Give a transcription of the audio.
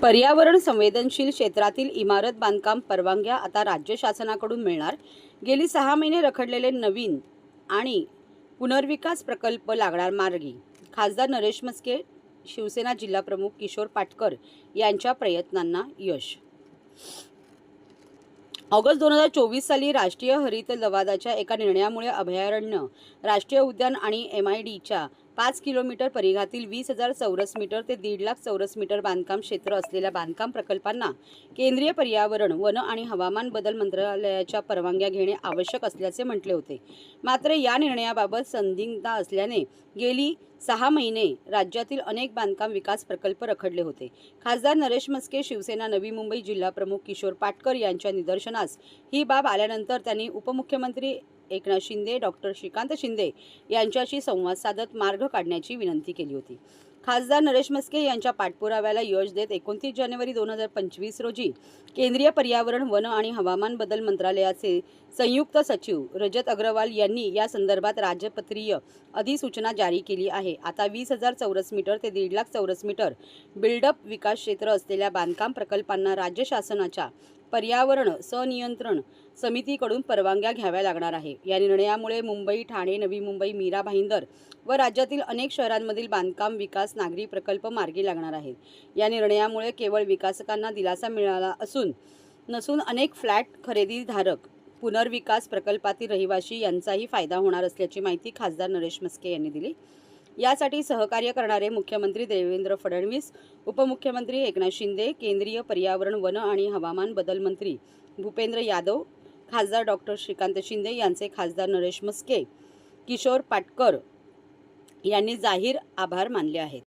पर्यावरण संवेदनशील क्षेत्रातील इमारत बांधकाम परवानग्या आता राज्य शासनाकडून मिळणार। गेली 6 महिने रखडलेले नवीन आणि पुनर्विकास प्रकल्प लागणार मार्गी। खासदार नरेश म्हस्के, शिवसेना जिल्हाप्रमुख किशोर पाटकर यांच्या प्रयत्नांना यश। ऑगस्ट 2024 साली राष्ट्रीय हरित लवादाच्या एका निर्णयामुळे अभयारण्य, राष्ट्रीय उद्यान आणि MIDच्या 5 किलोमीटर परिघातील 20,000 चौरस मीटर ते 1.5 लाख चौरस मीटर बांधकाम क्षेत्र असलेल्या बांधकाम प्रकल्पांना केंद्रीय पर्यावरण, वन आणि हवामान बदल मंत्रालयाच्या परवानग्या घेणे आवश्यक असल्याचे म्हटले होते। मात्र या निर्णयाबाबत संदिग्धता असल्याने गेली 6 महिने राज्यातील अनेक बांधकाम विकास प्रकल्प रखडले होते। खासदार नरेश म्हस्के, शिवसेना नवी मुंबई जिल्हाप्रमुख किशोर पाटकर यांच्या निदर्शनास ही बाब आल्यानंतर त्यांनी उपमुख्यमंत्री एकनाथ शिंदे, डॉक्टर श्रीकांत शिंदे यांच्याशी संवाद साधत मार्ग काढण्याची विनंती केली होती। खासदार नरेश म्हस्के यांच्या पाठपुराव्याला यश देत 29 जानेवारी 2025 रोजी केंद्रीय पर्यावरण, वन आणि हवामान बदल मंत्रालयाचे संयुक्त सचिव रजत अग्रवाल यांनी या संदर्भात राजपत्रीय अधिसूचना जारी केली आहे। आता 20,000 चौरस मीटर ते 1.5 लाख चौरस मीटर बिल्डअप विकास क्षेत्र असलेल्या बांधकाम प्रकल्पांना राज्य शासनाच्या पर्यावरण संनियंत्रण समितीकडून परवानग्या घ्याव्या लागणार आहे। या निर्णयामुळे मुंबई, ठाणे, नवी मुंबई, मीरा भाईंदर व राज्यातील अनेक शहरांमधील बांधकाम विकास नागरी प्रकल्प मार्गी लागणार आहेत। या निर्णयामुळे केवळ विकासकांना दिलासा मिळाला नसून अनेक फ्लॅट खरेदीधारक, पुनर्विकास प्रकल्पातील रहिवासी यांचाही फायदा होणार असल्याची माहिती खासदार नरेश म्हस्के यांनी दिली। यासाठी सहकार्य करणारे मुख्यमंत्री देवेंद्र फडणवीस, उपमुख्यमंत्री एकनाथ शिंदे, केंद्रीय पर्यावरण, वन आणि हवामान बदल मंत्री भूपेंद्र यादव, खासदार डॉक्टर श्रीकांत शिंदे यांचे खासदार नरेश म्हस्के, किशोर पाटकर यांनी जाहीर आभार मानले आहेत।